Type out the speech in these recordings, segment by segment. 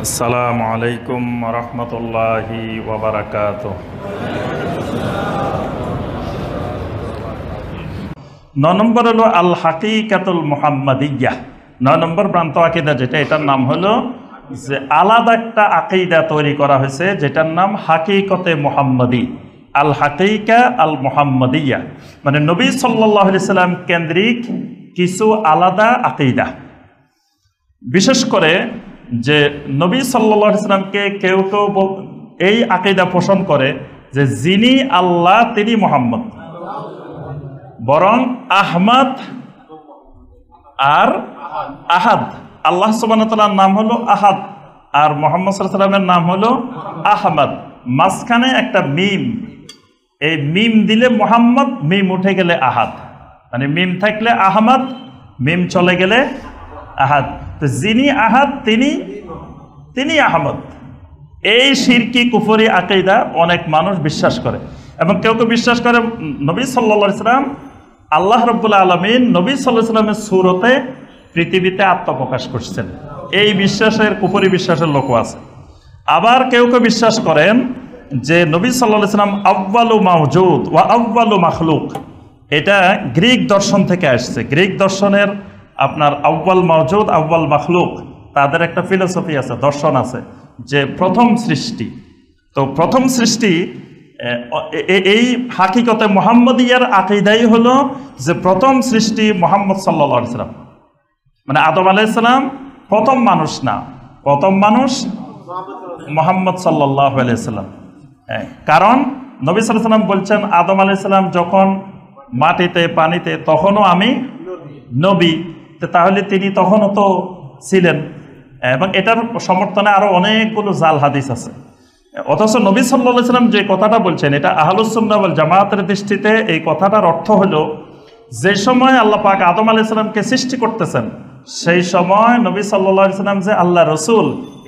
আসসালামু আলাইকুম রহমতুল্লাহি ওয়াবারাকাতুহু। 9 নম্বর হলো আল হাকিকাতুল মুহাম্মাদিয়্যাহ। 9 নম্বর ভ্রান্ত আকীদা যেটা, এটার নাম হলো যে আলাদা একটা আকীদা তৈরি করা হয়েছে যেটার নাম হাকিকতে মুহাম্মাদি। আল হাকিকা আল মুহাম্মাদিয়্যাহ মানে নবী সাল্লাল্লাহু আলাইহি সাল্লাম কেন্দ্রিক কিছু আলাদা আকীদা। বিশেষ করে যে নবী সাল্লাল্লাহু আলাইহি সাল্লামকে কেউ কেউ এই আকীদা পোষণ করে যে যিনি আল্লাহ তিনি মুহাম্মদ, বরং আহমদ আর আহাদ। আল্লাহ সুবহানাহু ওয়া তাআলার নাম হলো আহাদ আর মুহাম্মদ সাল্লাল্লাহু আলাইহি সাল্লামের নাম হলো আহমদ। মাঝখানে একটা মিম, এই মিম দিলে মুহাম্মদ, মিম উঠে গেলে আহাদ, মানে মিম থাকলে আহমদ, মিম চলে গেলে আহাদ। তো যিনি আহাদ তিনি আহমদ। এই শিরকি কুফরি আকীদা অনেক মানুষ বিশ্বাস করে এবং কেউ কেউ বিশ্বাস করে নবী সাল্লাল্লাহু আলাইহি সাল্লাম আল্লাহ রাব্বুল আলামিন নবী সাল্লাল্লাহু আলাইহি সাল্লামের সূরতে পৃথিবীতে আত্মপ্রকাশ করছেন। এই বিশ্বাসের কুফরি বিশ্বাসের লোকও আছে। আবার কেউ কেউ বিশ্বাস করেন যে নবী সাল্লাল্লাহু আলাইহি সাল্লাম আউয়ালু মাওজুদ ওয়া আউয়ালু মাখলুক। এটা গ্রিক দর্শন থেকে আসছে। গ্রিক দর্শনের আপনার আউয়াল মাওজুদ আউয়াল মাখলুক, তাদের একটা ফিলোসফি আছে, দর্শন আছে যে প্রথম সৃষ্টি। তো প্রথম সৃষ্টি এই হাকিকতে মুহাম্মদিয়ার আকীদাই হলো যে প্রথম সৃষ্টি মুহাম্মদ সাল্লাল্লাহু আলাইহি সাল্লাম, মানে আদম আলাইহিস সালাম প্রথম মানুষ না, প্রথম মানুষ মুহাম্মদ সাল্লাল্লাহু আলাইহি সাল্লাম। কারণ নবী সাল্লাল্লাহু আলাইহি সাল্লাম বলছেন আদম আলাইহিস সালাম যখন মাটিতে পানিতে তখনও আমি নবী, তাহলে তিনি তখনও তো ছিলেন। এবং এটার সমর্থনে আরো অনেকগুলো জাল হাদিস আছে। অথচ নবী সাল্লাল্লাহু আলাইহি সাল্লাম যে কথাটা বলছেন এটা আহলুস সুন্নাহ ওয়াল জামাতের দৃষ্টিতে এই কথাটার অর্থ হলো যে সময় আল্লাহ পাক আদম আলাইহিস সালামকে সৃষ্টি করতেছেন সেই সময় নবী সাল্লাল্লাহু আলাইহি সাল্লাম যে আল্লাহ রাসূল,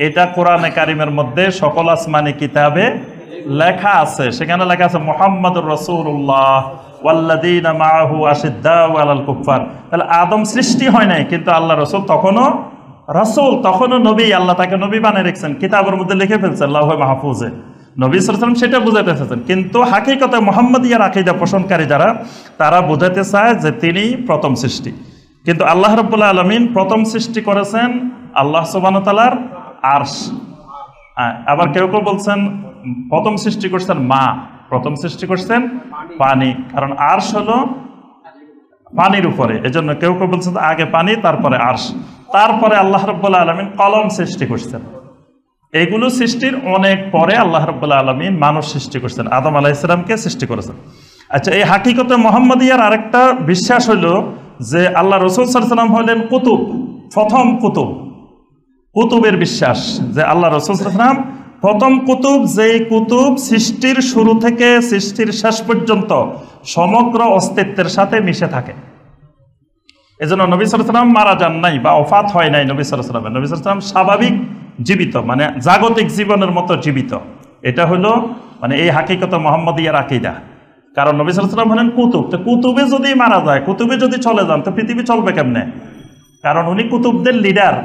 এটা কোরআনে কারিমের মধ্যে সকল আসমানি কিতাবে লেখা আছে। সেখানে লেখা আছে মুহাম্মাদুর রাসূলুল্লাহ ওয়াল্লাযীনা মাআহু আশিদ্দাউ আলাল কুফার। তাহলে আদম সৃষ্টি হয় নাই, কিন্তু আল্লাহ রাসূল তখনও রাসূল, তখনও নবী। আল্লাহ তাকে নবী বানিয়ে রেখেছেন, কিতাবের মধ্যে লিখে ফেলছেন লাউহে মাহফুজে। নবী সাল্লাল্লাহু আলাইহি ওয়াসাল্লাম সেটা বুঝাতে চেয়েছেন। কিন্তু হাকিকতে মুহাম্মদিয়ার আকীদা পোষণকারী যারা, তারা বুঝাতে চায় যে তিনি প্রথম সৃষ্টি। কিন্তু আল্লাহ রাব্বুল আলামিন প্রথম সৃষ্টি করেছেন আল্লাহ সুবহানাহু ওয়া তাআলার আরশ। আবার কেউ কেউ বলছেন প্রথম সৃষ্টি করছেন মা, প্রথম সৃষ্টি করছেন পানি, কারণ আরশ হলো পানির উপরে। এজন্য কেউ কেউ বলছেন আগে পানি তারপরে আরশ, তারপরে আল্লাহ রাব্বুল আলামিন কলম সৃষ্টি করছেন। এগুলো সৃষ্টির অনেক পরে আল্লাহ রাব্বুল আলামিন মানুষ সৃষ্টি করছেন, আদম আলাইহিস সালামকে সৃষ্টি করেছেন। আচ্ছা, এই হাকিকতে মুহাম্মদিয়ার আরেকটা বিশ্বাস হলো যে আল্লাহ রাসূল সাল্লাল্লাহু আলাইহি ওয়াসাল্লাম হলেন কুতুব, প্রথম কুতুব। কুতুবের বিশ্বাস যে আল্লাহ রাসূল সাল্লাল্লাহু আলাইহি ওয়াসাল্লাম প্রথম কুতুব, যেই কুতুব সৃষ্টির শুরু থেকে সৃষ্টির শেষ পর্যন্ত সমগ্র অস্তিত্বের সাথে মিশে থাকে। এজন্য নবী সাল্লাল্লাহু আলাইহি ওয়াসাল্লাম মারা যান নাই বা ওফাত হয় নাই। নবী সাল্লাল্লাহু আলাইহি ওয়াসাল্লাম নবী সাল্লাল্লাহু আলাইহি ওয়াসাল্লাম স্বাভাবিক জীবিত, মানে জাগতিক জীবনের মতো জীবিত। এটা হলো মানে এই হাকিকতে মুহাম্মদিয়ার আকীদা। কারণ নবী সাল্লাল্লাহু আলাইহি ওয়াসাল্লাম হলেন কুতুব। তো কুতুবে যদি মারা যায়, কুতুবে যদি চলে যান, তো পৃথিবী চলবে কেমনে? কারণ উনি কুতুবদের লিডার,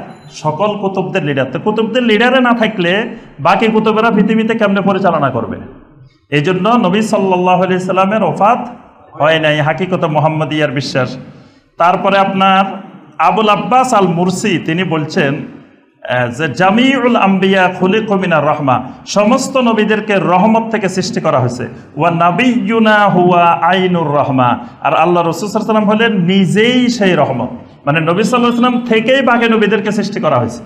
সকল কুতুবদের লিডার। তো কুতুবদের লিডারে না থাকলে বাকি কুতুবেরা পৃথিবীতে কেমনে পরিচালনা করবে? এই জন্য নবী সাল্লাল্লাহু আলাইহি সাল্লামের ওফাত হয় নাই, হাকিকতে মুহাম্মদিয়ার বিশ্বাস। তারপরে আপনার আবুল আব্বাস আল মুরসি তিনি বলছেন যে জামিউল আম্বিয়া খুলিকু মিনার রাহমা, সমস্ত নবীদেরকে রহমত থেকে সৃষ্টি করা হয়েছে। ওয়া নাবিয়্যুনা হুয়া আইনুর রাহমা, আর আল্লাহ রাসূল সাল্লাল্লাহু আলাইহি ওয়াসাল্লাম হলেন নিজেই সেই রহমত। মানে নবী সাল্লাল্লাহু আলাইহি ওয়াসাল্লাম থেকেই বাকি নবীদেরকে সৃষ্টি করা হয়েছে।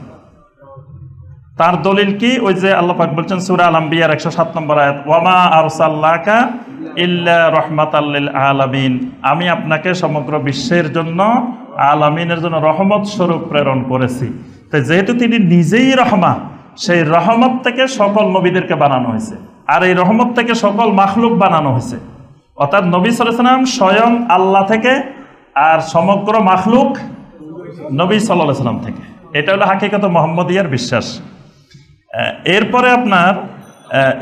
তার দলিল কি? ওই যে আল্লাহ পাক বলছেন সূরা আল আম্বিয়ার 107 নম্বর আয়াত, ওয়া মা আরসালনাকা ইল্লা রাহমাতাল লিল আলামিন, আমি আপনাকে সমগ্র বিশ্বের জন্য, আলামিনের জন্য রহমত স্বরূপ প্রেরণ করেছি। তো যেহেতু তিনি নিজেই রহমা, সেই রহমত থেকে সকল নবীদেরকে বানানো হয়েছে, আর এই রহমত থেকে সকল মাখলুক বানানো হয়েছে। অর্থাৎ নবী সাল্লাল্লাহু আলাইহি ওয়াসাল্লাম স্বয়ং আল্লাহ থেকে, আর সমগ্র মাখলুক নবী সাল্লাল্লাহু আলাইহি ওয়াসাল্লাম থেকে। এটা হলো হাকিকতে মুহাম্মদিয়ার বিশ্বাস। এরপরে আপনার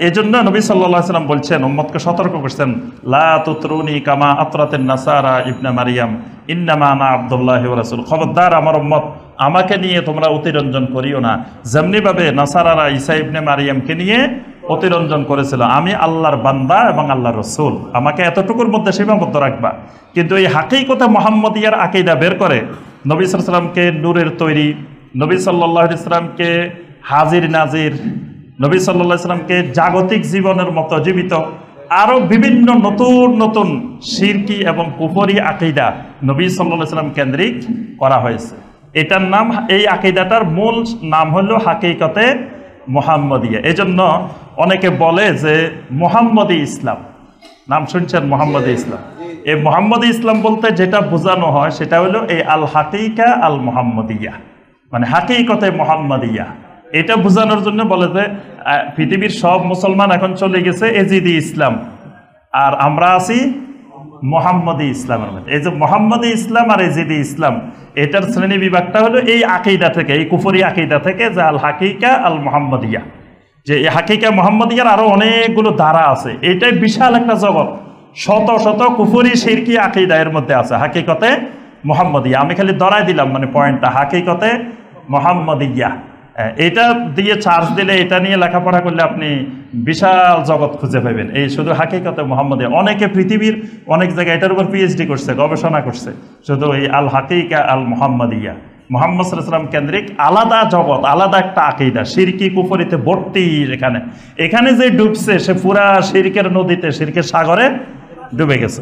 এজন্য নবী সাল্লাল্লাহু আলাইহি ওয়াসাল্লাম বলছেন, উম্মতকে সতর্ক করছেন, লা তুতরুনি কামা আতরাতিন নাসারা ইবনে মারিয়াম ইন্নামা আনা আব্দুল্লাহি ওয়া রাসূল। খবরদার আমার উম্মত আমাকে নিয়ে তোমরা অতিরঞ্জন করিও না, যেমনিভাবে নাসারারা ঈসা ইবনে মারিয়ামকে নিয়ে অতিরঞ্জন করেছিল। আমি আল্লাহর বান্দা এবং আল্লাহর রসুল, আমাকে এতটুকুর মধ্যে সীমাবদ্ধ রাখবা। কিন্তু এই হাকিকতে মুহাম্মদিয়ার আকীদা বের করে নবী সাল্লাল্লাহু আলাইহি ওয়াসাল্লামকে নূরের তৈরি, নবী সাল্লাল্লাহু আলাইহি ওয়াসাল্লামকে হাজির নাজির, নবী সাল্লাল্লাহু আলাইহি ওয়াসাল্লামকে জাগতিক জীবনের মতো জীবিত, আরো বিভিন্ন নতুন নতুন শিরকি এবং কুফরি আকীদা নবী সাল্লাল্লাহু আলাইহি ওয়াসাল্লাম কেন্দ্রিক করা হয়েছে। এটার নাম, এই আকীদাটার মূল নাম হলো হাকিকতে মুহাম্মদিয়া। এজন্য অনেকে বলে যে মুহাম্মদি ইসলাম, নাম শুনছেন মুহাম্মদি ইসলাম। এই মুহাম্মদি ইসলাম বলতে যেটা বোঝানো হয় সেটা হলো এই আল হাকিকা আল মুহাম্মদিয়া, মানে হাকিকতে মুহাম্মদিয়া। এটা বোঝানোর জন্য বলে যে পৃথিবীর সব মুসলমান এখন চলে গেছে এজিদি ইসলাম, আর আমরা আছি মুহাম্মদি ইসলামের মধ্যে। এই যে মুহাম্মদি ইসলাম আর এজিদি ইসলাম, এটার শ্রেণী বিভাগটা হলো এই আকীদা থেকে, এই কুফরি আকীদা থেকে, যে আল হাকিকা আল মুহাম্মদিয়া। যে এই হাকিকা মুহাম্মদিয়ার আরো অনেকগুলো ধারা আছে, এটাই বিশাল একটা জগৎ, শত শত কুফরি শিরকি আকীদা এর মধ্যে আছে হাকিকতে মুহাম্মদিয়া। আমি খালি ধরাই দিলাম মানে পয়েন্টটা, হাকিকতে মুহাম্মদিয়া। এটা দিয়ে চার্জ দিলে, এটা নিয়ে লেখাপড়া করলে আপনি বিশাল জগৎ খুঁজে পাবেন। এই শুধু হাকিকতে মুহাম্মদিয়া, অনেকে পৃথিবীর অনেক জায়গায় এটার উপর পিএইচডি করছে, গবেষণা করছে, শুধু এই আল হাকিকা আল মুহাম্মদিয়া, মুহাম্মদ সাল্লাল্লাহু আলাইহি ওয়াসাল্লাম কেন্দ্রিক আলাদা জগৎ, আলাদা একটা আকীদা, শিরকি কুফরিতে ভর্তি। এখানে যে ডুবছে সে পুরা শিরকের নদীতে, শিরকের সাগরে ডুবে গেছে।